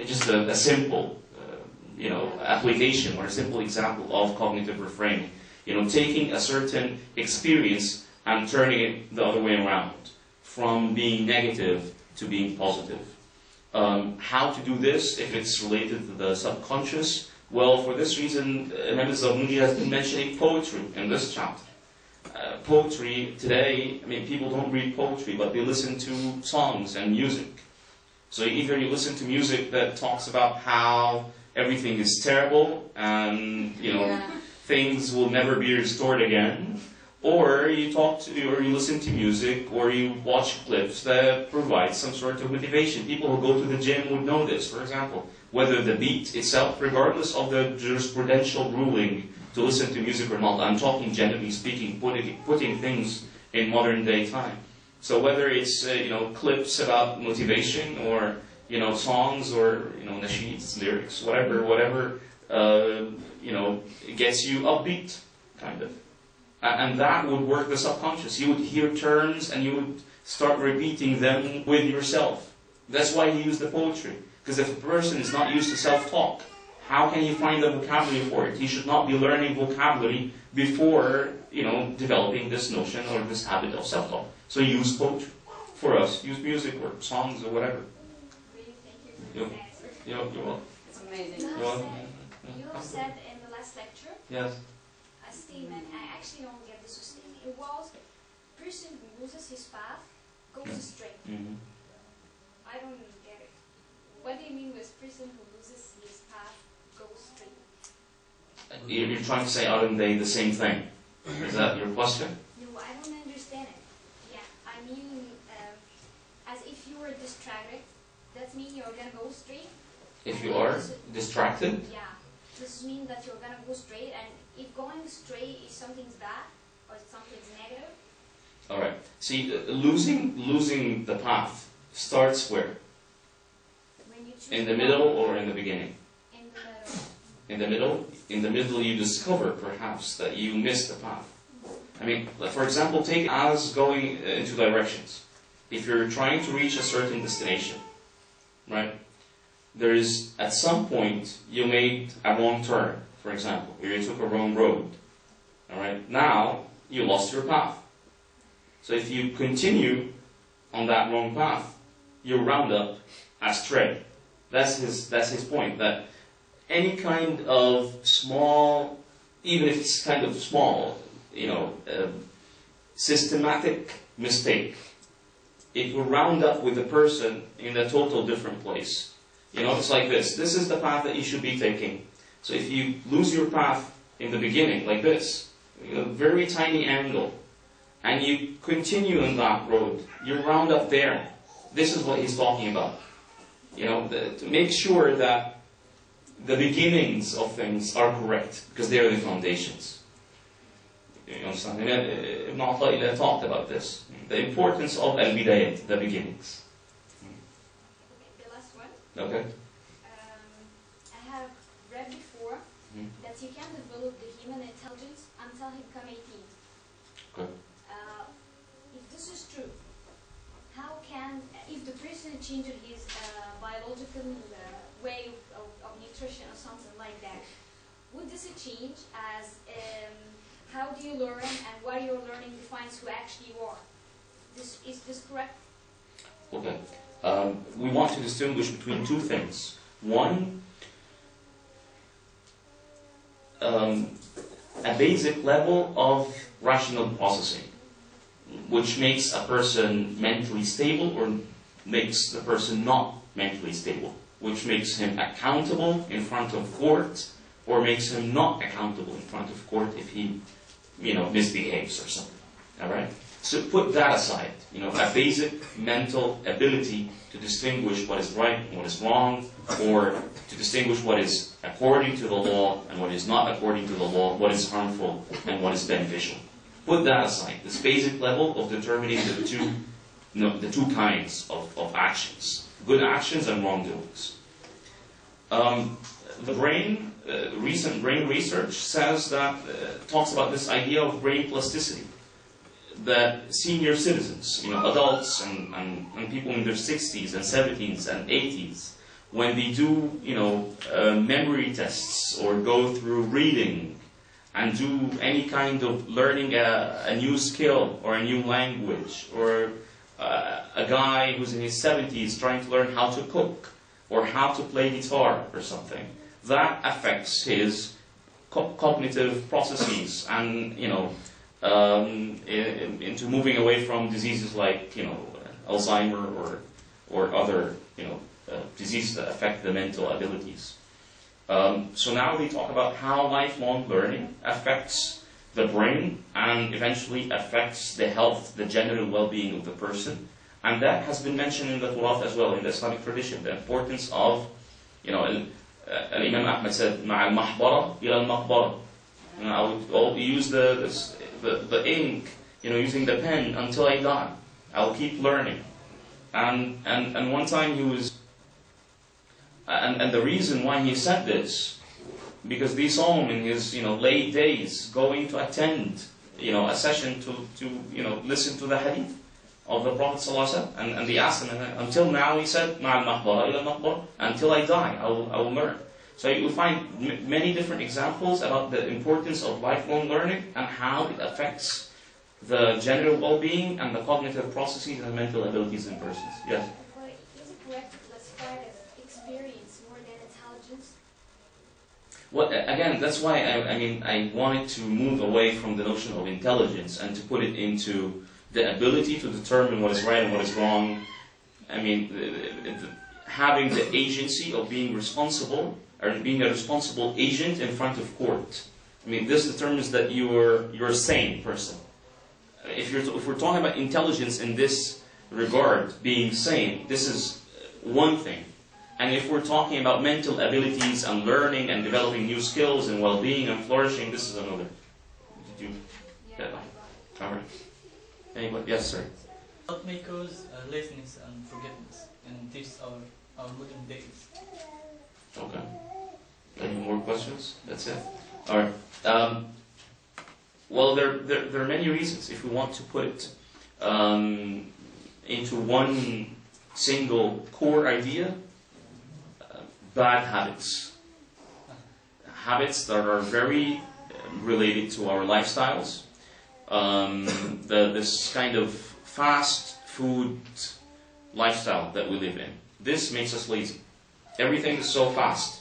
just a simple, application or a simple example of cognitive reframing. Taking a certain experience and turning it the other way around, from being negative to being positive. How to do this if it's related to the subconscious? Well, for this reason, Imam Zarnuji has been mentioning poetry in this chapter. Poetry today, people don't read poetry, but they listen to songs and music. So either you listen to music that talks about how everything is terrible and things will never be restored again, or you listen to music, or you watch clips that provide some sort of motivation. People who go to the gym would know this, for example. Whether the beat itself, regardless of the jurisprudential ruling to listen to music or not, I'm talking generally speaking, putting things in modern day time. So whether it's clips about motivation, or songs, or nasheeds, lyrics, whatever gets you upbeat, kind of. And that would work the subconscious. You would hear terms and you would start repeating them with yourself. That's why he used the poetry. Because if a person is not used to self-talk, how can he find the vocabulary for it? He should not be learning vocabulary before, developing this notion or this habit of self-talk. So use poetry. For us, use music or songs or whatever. You're welcome. It's amazing. You said in the last lecture, yes, a statement, I actually don't get this statement. It was, person who loses his path goes astray. I don't get it. What do you mean with person who loses his path goes astray? You're trying to say, aren't they the same thing? Is that your question? No, I don't understand it. Yeah, I mean, as if you were distracted, that means you're going to go straight. If you are distracted? Yeah. This means that you're going to go straight, and if going straight is something's bad, or something's negative. Alright. See, losing the path starts where? When you choose In the middle or in the beginning? In the middle. In the middle? In the middle you discover, perhaps, that you missed the path. For example, take as going into directions. If you're trying to reach a certain destination, right? There is, at some point, you made a wrong turn, for example, or you took a wrong road. Alright? Now, you lost your path. So if you continue on that wrong path, you round up astray. That's his point, that any kind of small, even if it's kind of small, systematic mistake, it will round up with a person in a total different place. It's like this. This is the path that you should be taking. So if you lose your path in the beginning, like this, very tiny angle, and you continue on that road, you round up there. This is what he's talking about. To make sure that the beginnings of things are correct, because they are the foundations. You understand? Ibn Ata'illah talked about this. The importance of al-bidayat, the beginnings. The last one. Okay. I have read before that you can develop the human intelligence until he become 18. Okay. If this is true, how can, if the person changes his biological way of nutrition or something like that, would this change as how do you learn and what you're learning defines who actually you are? Is this correct? Okay. We want to distinguish between two things. One, a basic level of rational processing, which makes a person mentally stable or makes the person not mentally stable, which makes him accountable in front of court or makes him not accountable in front of court if he, misbehaves or something. All right? So put that aside. A basic mental ability to distinguish what is right and what is wrong, or to distinguish what is according to the law and what is not according to the law, what is harmful and what is beneficial. Put that aside. This basic level of determining the two kinds of actions. Good actions and wrongdoings. The brain, recent brain research says that, talks about this idea of brain plasticity. That senior citizens, adults and people in their 60s and 70s and 80s, when they do, memory tests or go through reading and do any kind of learning a new skill or a new language, or a guy who's in his 70s trying to learn how to cook or how to play guitar or something, that affects his cognitive processes and, into moving away from diseases like, Alzheimer or other, diseases that affect the mental abilities. So now we talk about how lifelong learning affects the brain and eventually affects the health, the general well-being of the person. And that has been mentioned in the Turath as well, in the Islamic tradition, the importance of, Imam Ahmad said, مع المحبرة إلى المقبرة. I would use the ink, using the pen until I die. I'll keep learning. And one time he was, and the reason why he said this, because they saw him in his late days going to attend a session to listen to the hadith of the Prophet ﷺ, and they asked him, and until now he said, مع المحبرة إلى المقبرة, until I die I will learn. So you will find many different examples about the importance of lifelong learning and how it affects the general well-being and the cognitive processes and mental abilities in persons. Yes? But is it correct to classify it as experience more than intelligence? Well, again, that's why I wanted to move away from the notion of intelligence and to put it into the ability to determine what is right and what is wrong. Having the agency of being responsible, or being a responsible agent in front of court. This determines that you're a sane person. If we're talking about intelligence in this regard, being sane, this is one thing. And if we're talking about mental abilities and learning and developing new skills and well-being and flourishing, this is another. Did you get that? All right. Anybody? Yes, sir. What may cause laziness and forgetfulness in this our modern days? Okay. Any more questions? That's it? All right. Well, there are many reasons. If we want to put it into one single core idea, bad habits. Habits that are very related to our lifestyles. This kind of fast food lifestyle that we live in. This makes us lazy. Everything is so fast.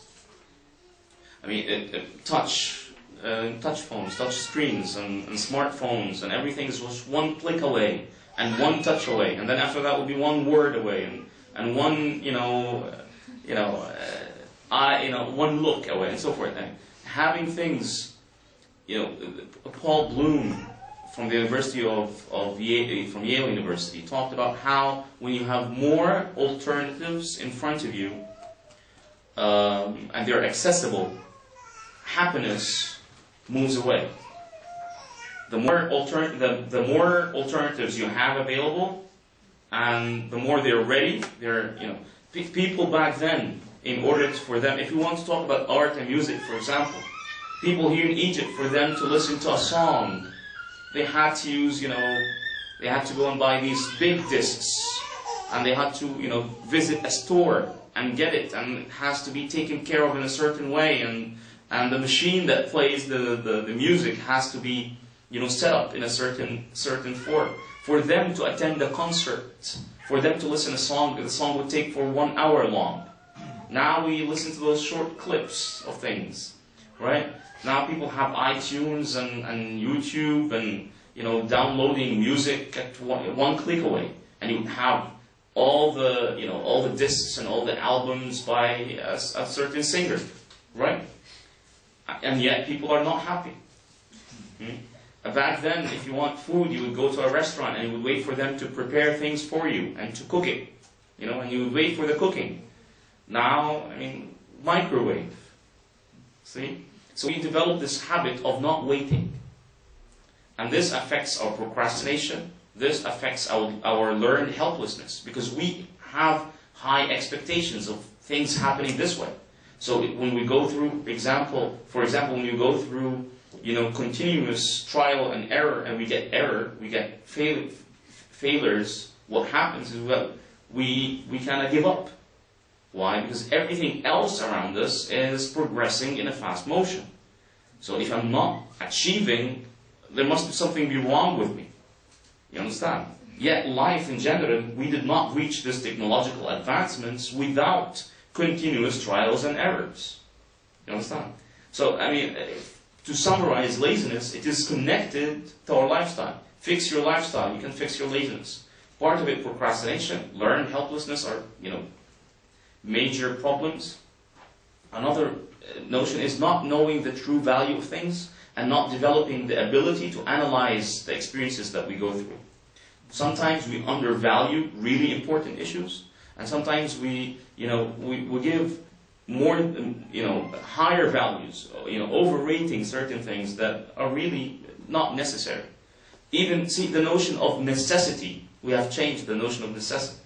Touch phones, touch screens, and smartphones, and everything is just one click away and one touch away, and then after that will be one word away and one one look away, and so forth. And having things, Paul Bloom from the University of Yale, from Yale University, talked about how when you have more alternatives in front of you and they're accessible, happiness moves away. The more alternatives you have available, and the more they're ready, people back then, in order for them, if you want to talk about art and music, for example, people here in Egypt, for them to listen to a song, they had to use, they had to go and buy these big discs, and they had to, visit a store and get it, and it has to be taken care of in a certain way, and the machine that plays the music has to be, set up in a certain form. For them to attend a concert, for them to listen to a song, the song would take for 1 hour long. Now we listen to those short clips of things, right? Now people have iTunes and YouTube and, downloading music at one click away. And you have all the discs and all the albums by a certain singer, right? And yet people are not happy. Back then, if you want food, you would go to a restaurant and you would wait for them to prepare things for you and to cook it, and you would wait for the cooking. Now, microwave. See? So we develop this habit of not waiting. And this affects our procrastination. This affects our learned helplessness, because we have high expectations of things happening this way. So when we go through, for example, when you go through, continuous trial and error, and we get failures, what happens is, we kind of give up. Why? Because everything else around us is progressing in a fast motion. So if I'm not achieving, there must be something be wrong with me. You understand? Yet life in general, we did not reach these technological advancements without continuous trials and errors. You understand? So, I mean, to summarize laziness, it is connected to our lifestyle. Fix your lifestyle, you can fix your laziness. Part of it, procrastination, learned helplessness are, major problems. Another notion is not knowing the true value of things and not developing the ability to analyze the experiences that we go through. Sometimes we undervalue really important issues, and sometimes we give more, higher values, overrating certain things that are really not necessary. Even, see, the notion of necessity, we have changed the notion of necessity.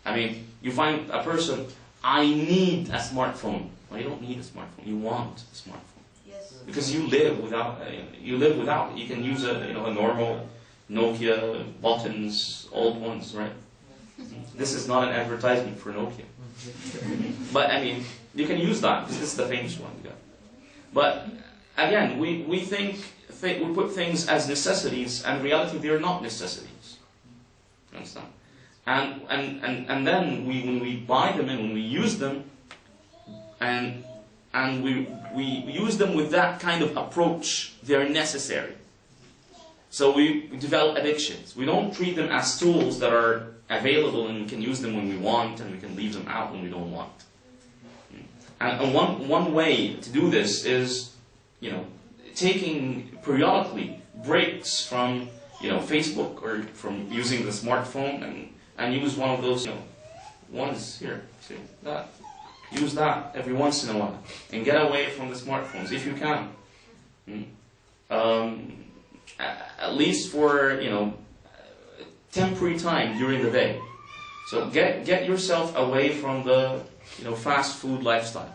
I mean, you find a person, I need a smartphone. Well, you don't need a smartphone, you want a smartphone. Yes. Because you live without, you can use a normal Nokia buttons, old ones, right? This is not an advertisement for Nokia. But I mean, you can use that, because this is the famous one. Yeah. But again, we think we put things as necessities, and in reality they are not necessities. You understand? And then when we buy them and when we use them, and we use them with that kind of approach, they're necessary. So we develop addictions. We don't treat them as tools that are available and we can use them when we want and we can leave them out when we don't want. And one way to do this is, taking periodically breaks from, Facebook or from using the smartphone and use one of those, ones here, see, that. Use that every once in a while and get away from the smartphones if you can. At least for, temporary time during the day. So get yourself away from the, fast food lifestyle.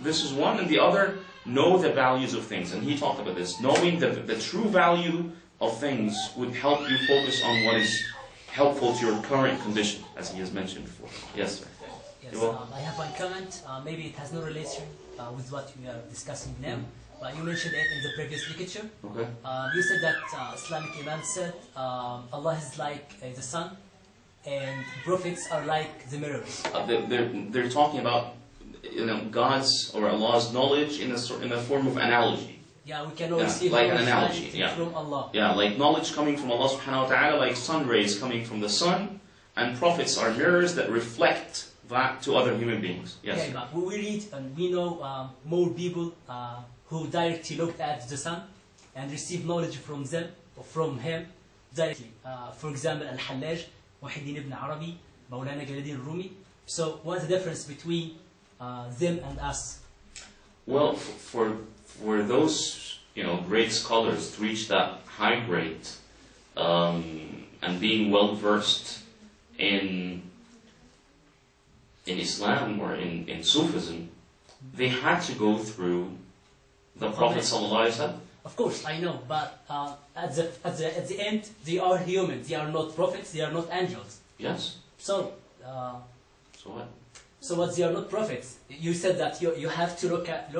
This is one, and the other, know the values of things. And he talked about this. Knowing the true value of things would help you focus on what is helpful to your current condition, as he has mentioned before. Yes, sir. Yes, I have one comment. Maybe it has no relation with what we are discussing now, but you mentioned it in the previous lecture. Okay. You said that Islamic Imam said Allah is like the sun, and prophets are like the mirrors. They're talking about God's or Allah's knowledge in the form of analogy. Yeah, we can always see like an analogy. Yeah. From Allah. Yeah, like knowledge coming from Allah subhanahu wa ta'ala, like sun rays coming from the sun, and prophets are mirrors that reflect that to other human beings. Yes. Okay, but we read and we know more people who directly look at the sun and receive knowledge from them or from him directly. For example, Al-Hallaj, Muhyiddin ibn Arabi, Maulana Jalaluddin Rumi. So what's the difference between them and us? Well, for those great scholars to reach that high grade and being well versed in Islam or in Sufism, they had to go through the Prophet ﷺ. Of course, I know, but at the end, they are humans. They are not prophets. They are not angels. Yes. So. So what? So what? They are not prophets. You said that you have to look at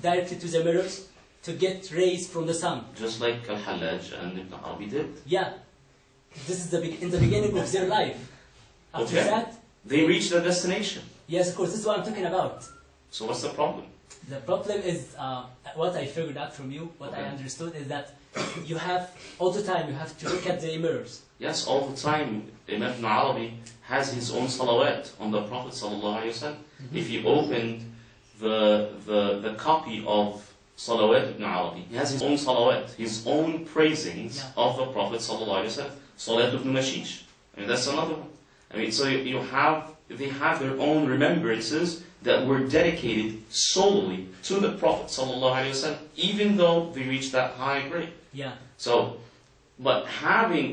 directly to the mirrors to get rays from the sun. Just like Al-Hallaj and Ibn Arabi did. Yeah. This is in the beginning of their life. After that, they reach their destination. Yes, of course. This is what I'm talking about. So what's the problem? The problem is what I figured out from you. What I understood is that you have all the time you have to look at the mirrors. Yes, all the time. Imam Ibn Arabi has his own salawat on the Prophet ﷺ. If you open the copy of Salawat Ibn Arabi, he has his own salawat, his own praisings of the Prophet ﷺ. Salat ibn Mashish. I mean, that's another one. I mean, so they have their own remembrances that were dedicated solely to the Prophet ﷺ, even though they reached that high grade. Yeah. So, but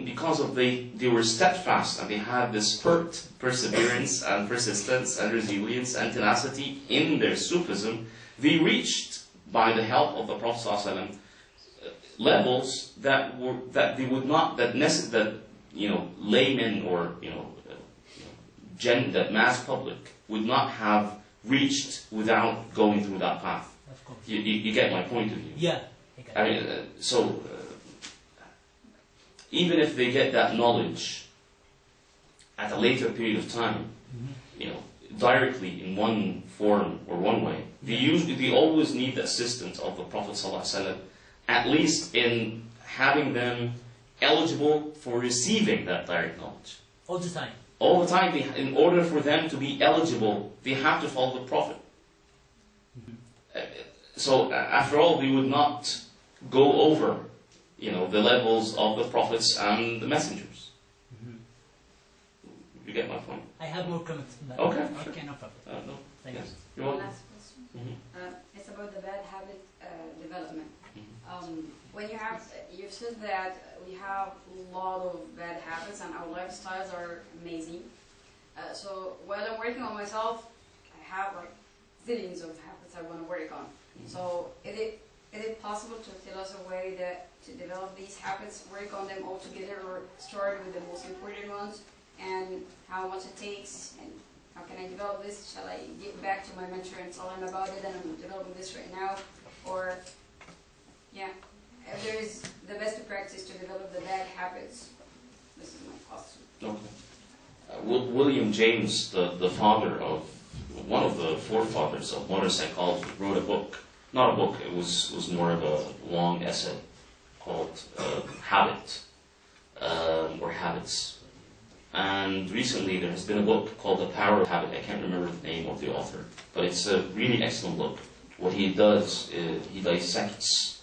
because of they were steadfast and they had this perseverance and persistence and resilience and tenacity in their Sufism, they reached, by the help of the Prophet ﷺ, levels that they would not, that laymen or that mass public would not have reached without going through that path. Of course. You get my point of view. Yeah. I mean, even if they get that knowledge at a later period of time, you know, directly in one form or one way, they always need the assistance of the Prophet ﷺ, at least in having them eligible for receiving that direct knowledge. All the time. All the time, in order for them to be eligible, they have to follow the Prophet. So, after all, we would not go over, you know, the levels of the prophets and the messengers. You get my point? I have more comments on that. Okay, Okay, no problem. No. Thank Yes. you. You're One welcome. last question. Mhm. It's about the bad habit development. Mhm. When you've said that we have a lot of bad habits and our lifestyles are amazing. So while I'm working on myself, I have like zillions of habits I want to work on. So is it possible to tell us a way that to develop these habits, work on them all together, or start with the most important ones, and how much it takes, and how can I develop this? Shall I get back to my mentor and tell him about it, and I'm developing this right now? Or, yeah, if there is the best practice to develop the bad habits, this is my question. Okay. William James, the father of, one of the forefathers of modern psychology, wrote a book. Not a book, it was more of a long essay called Habit, or Habits. And recently there has been a book called The Power of Habit. I can't remember the name of the author, but it's a really excellent book. What he does is he dissects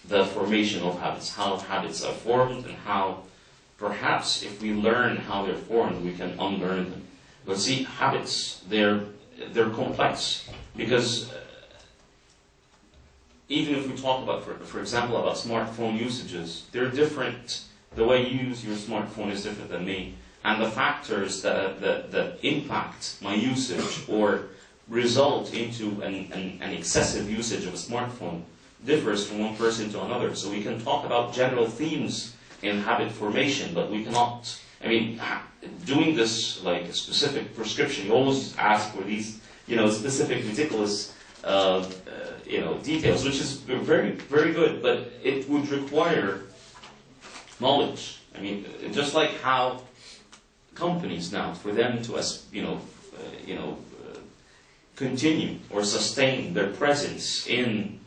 the formation of habits, how habits are formed, and how perhaps if we learn how they're formed, we can unlearn them. But see, habits, they're complex, because even if we talk about, for example, about smartphone usages, they're different. The way you use your smartphone is different than me. And the factors that impact my usage or result into an excessive usage of a smartphone differs from one person to another. So we can talk about general themes in habit formation, but we cannot, I mean, doing this like a specific prescription, you always ask for these, specific, ridiculous, details, which is very, very good, but it would require knowledge. I mean, just like how companies now, for them to, continue or sustain their presence in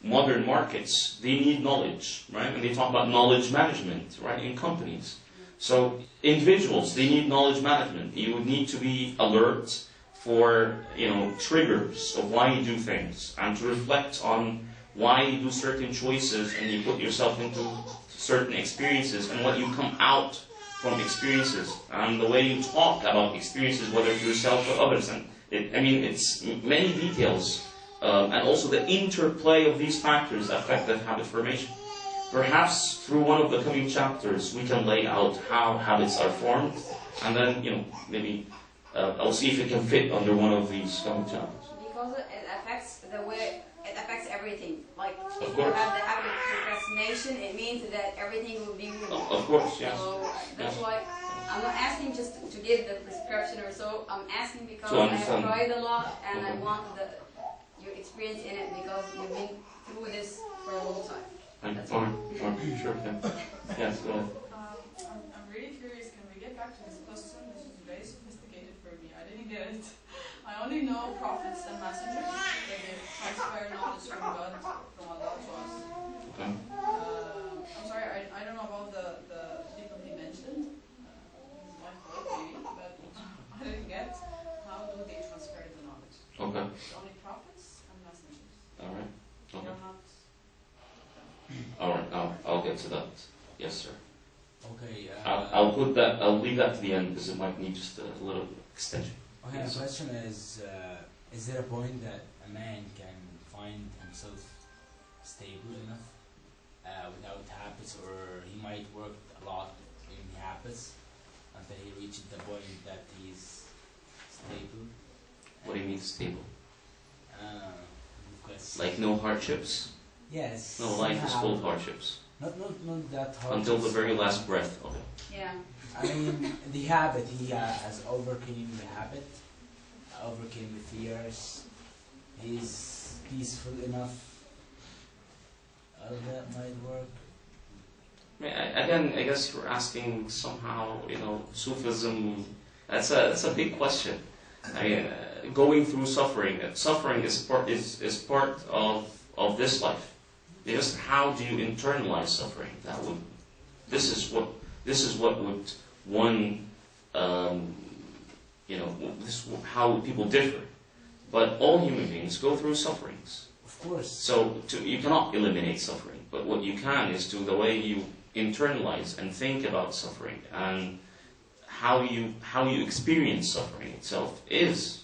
modern markets, they need knowledge, right? And they talk about knowledge management, right, in companies. So individuals, they need knowledge management. You would need to be alert for, triggers of why you do things, and to reflect on why you do certain choices and you put yourself into certain experiences, and what you come out from experiences, and the way you talk about experiences, whether to yourself or others. And it's many details, and also the interplay of these factors affect the habit formation. Perhaps through one of the coming chapters, we can lay out how habits are formed, and then, maybe I'll see if it can fit under one of these coming chapters. Because it affects the way, it affects everything. Like, Of if you course. have the habit of procrastination, it means that everything will be ruined. Of course, yes. So that's Yes. why I'm not asking just to give the prescription or so. I'm asking because To I have understand. tried a lot, and I Okay. want your experience in it, because you've been through this for a long time. Sure, yeah. Yes, go ahead. I'm really curious, can we get back to this question? This is very sophisticated for me. I didn't get it. I only know prophets and messengers, that they transfer knowledge from God, from Allah to us. Okay. I'm sorry, I don't know about the people he mentioned. It's my fault maybe, but I didn't get how do they transfer the knowledge. Okay. It's only prophets and messengers. All right. They Okay. are not. All right. I'll get to that. Yes, sir. Okay. I'll put that. I'll leave that to the end because it might need just a little extension. Okay. The question is there a point that a man can find himself stable enough without habits, or he might work a lot in habits until he reaches the point that he's stable? What do you mean stable? Because Like no hardships? yes. No, life is somehow- full of hardships Not that hard. until the very last breath of it. Yeah. I mean, the habit, he has overcame the habit, overcame the fears, he's peaceful enough. All that might work. Again, I guess you're asking somehow, Sufism. That's a big question. I mean, going through suffering. Suffering is part of this life. Just how do you internalize suffering? This is what would one, this is how people differ. But all human beings go through sufferings. Of course. So you cannot eliminate suffering, but what you can is to the way you internalize and think about suffering and how you experience suffering itself is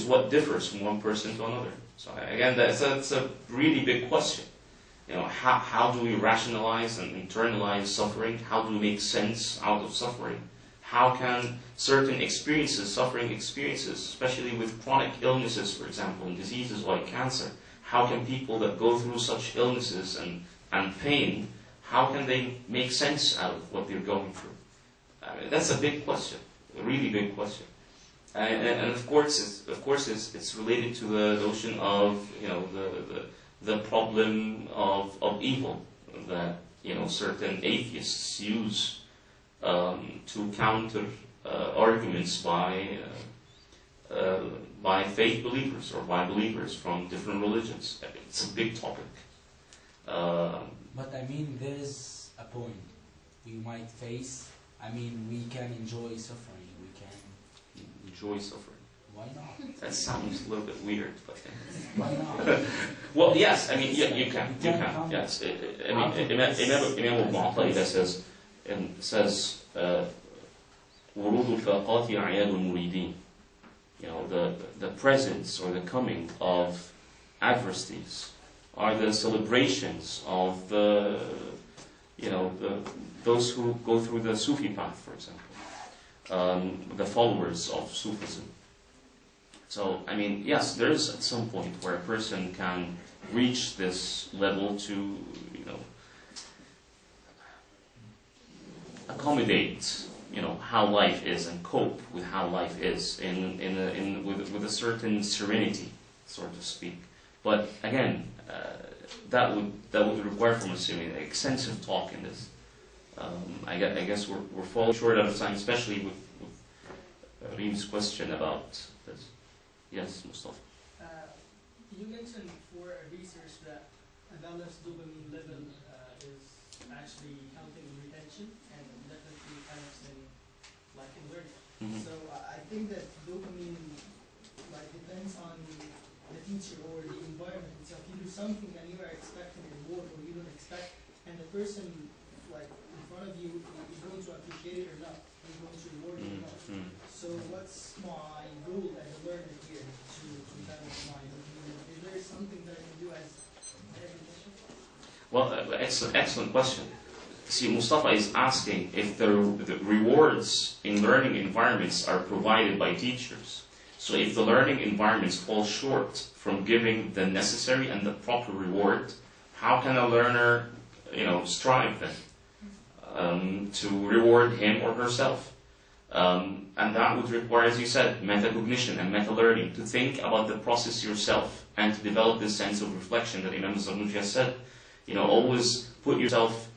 what differs from one person to another. So again, that's a really big question. How do we rationalize and internalize suffering? How do we make sense out of suffering? How can certain experiences, suffering experiences, especially with chronic illnesses, for example, and diseases like cancer, how can people that go through such illnesses and pain, how can they make sense out of what they're going through? I mean, that's a big question, a really big question. And of course, it's related to the notion of the problem of evil that certain atheists use to counter arguments by faith believers or by believers from different religions. It's a big topic. But I mean, there is a point we might face. I mean, we can enjoy suffering. We can enjoy suffering. Why not? That sounds a little bit weird, but why not? well, yes. I mean, you can. Yes. I mean, Imam al-Mu'tazila says, "Wurud al-faqati a'yad al-muridin." The presence or the coming of adversities are the celebrations of those who go through the Sufi path, for example, the followers of Sufism. So, I mean, yes, there is at some point where a person can reach this level to, accommodate, how life is and cope with how life is with a certain serenity, so to speak. But again, that would require from us extensive talk in this. I guess we're falling short out of time, especially with Reem's question about this. Yes, Mustafa. You mentioned before research that a balanced dopamine level is actually helping in retention and definitely helps in learning. Mm-hmm. So I think that dopamine depends on the teacher or the environment itself. You do something and you are expecting a reward or you don't expect, and the person in front of you is going to appreciate it or not, is going to reward it or not. Mm-hmm. So what's my goal as a learner here to balance my dopamine? Is there something that I can do as a recognition? Well, excellent question. See, Mustafa is asking if the rewards in learning environments are provided by teachers. So if the learning environments fall short from giving the necessary and the proper reward, how can a learner, strive then to reward him or herself? And that would require, as you said, metacognition and meta-learning, to think about the process yourself and to develop this sense of reflection that Imam Zarnuji has said. Always put yourself,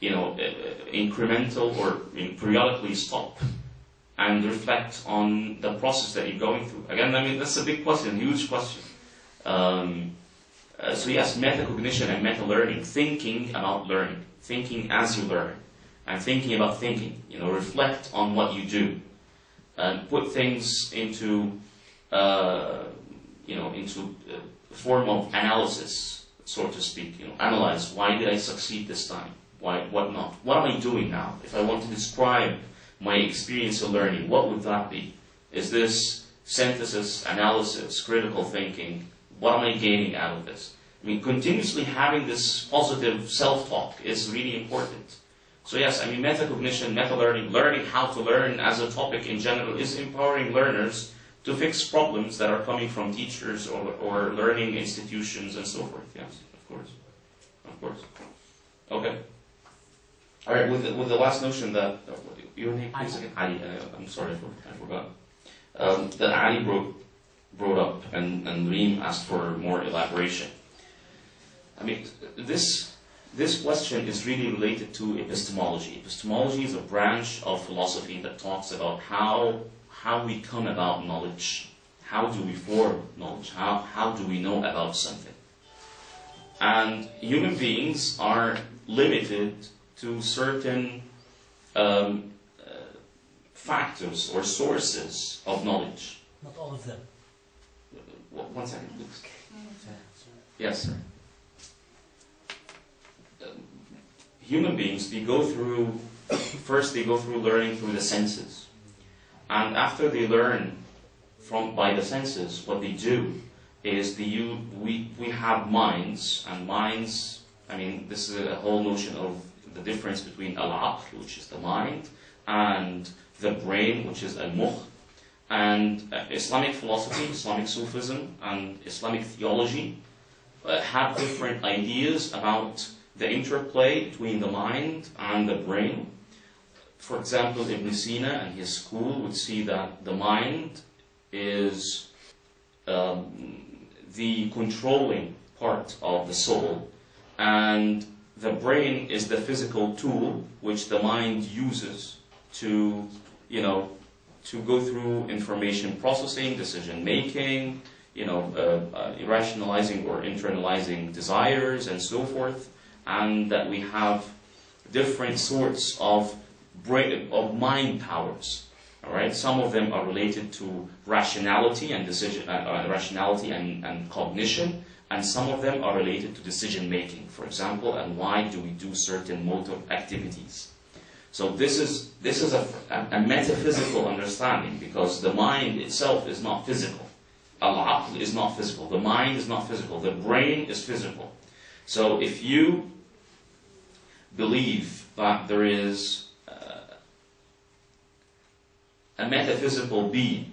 incremental or periodically stop and reflect on the process that you're going through. Again, I mean, that's a big question, huge question. So yes, metacognition and meta-learning, thinking about learning, thinking as you learn, and thinking about thinking. Reflect on what you do, and put things into, into a form of analysis, so to speak. Analyze, why did I succeed this time? What not? What am I doing now? If I want to describe my experience of learning, what would that be? Is this synthesis, analysis, critical thinking? What am I gaining out of this? I mean, continuously having this positive self-talk is really important. So yes, I mean, metacognition, meta-learning, learning how to learn as a topic in general is empowering learners to fix problems that are coming from teachers or learning institutions and so forth. Yes, of course. Okay. All right, with the last notion that your name, please again. Ali. I'm sorry, I forgot. that Ali brought up, and Reem asked for more elaboration. I mean, this question is really related to epistemology. Epistemology is a branch of philosophy that talks about how we come about knowledge, how do we form knowledge, how do we know about something. And human beings are limited to certain factors or sources of knowledge. Not all of them. One second, please. Yes, sir. Human beings, first they go through learning through the senses. And after they learn by the senses, what they do is we have minds, and minds, I mean, this is a whole notion of the difference between al-aql, which is the mind, and the brain, which is al-mukh. And Islamic philosophy, Islamic Sufism, and Islamic theology have different ideas about the interplay between the mind and the brain. For example, Ibn Sina and his school would see that the mind is the controlling part of the soul, and the brain is the physical tool which the mind uses to, to go through information processing, decision making, rationalizing or internalizing desires and so forth, and that we have different sorts of mind powers. All right, some of them are related to rationality and and cognition, and some of them are related to decision making. For example, and why do we do certain motor activities? So this is a metaphysical understanding, because the mind itself is not physical. Al-aql is not physical. The mind is not physical. The brain is physical. So if you believe that there is a metaphysical being,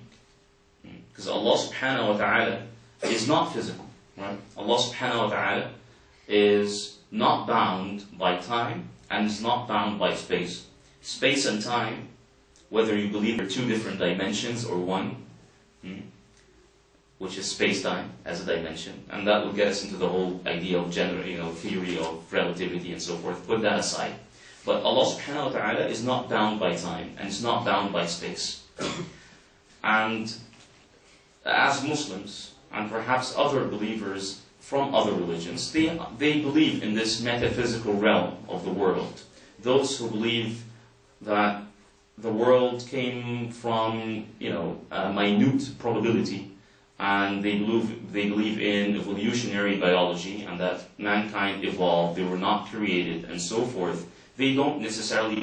because Allah subhanahu wa ta'ala is not physical, right? Allah subhanahu wa ta'ala is not bound by time and is not bound by space. Space and time, whether you believe are two different dimensions or one, which is space-time as a dimension, and that will get us into the whole idea of theory of relativity and so forth. Put that aside. But Allah subhanahu wa ta'ala is not bound by time and is not bound by space. And as Muslims, and perhaps other believers from other religions, they believe in this metaphysical realm of the world. Those who believe that the world came from, a minute probability, and they believe in evolutionary biology, and that mankind evolved, they were not created, and so forth. They don't necessarily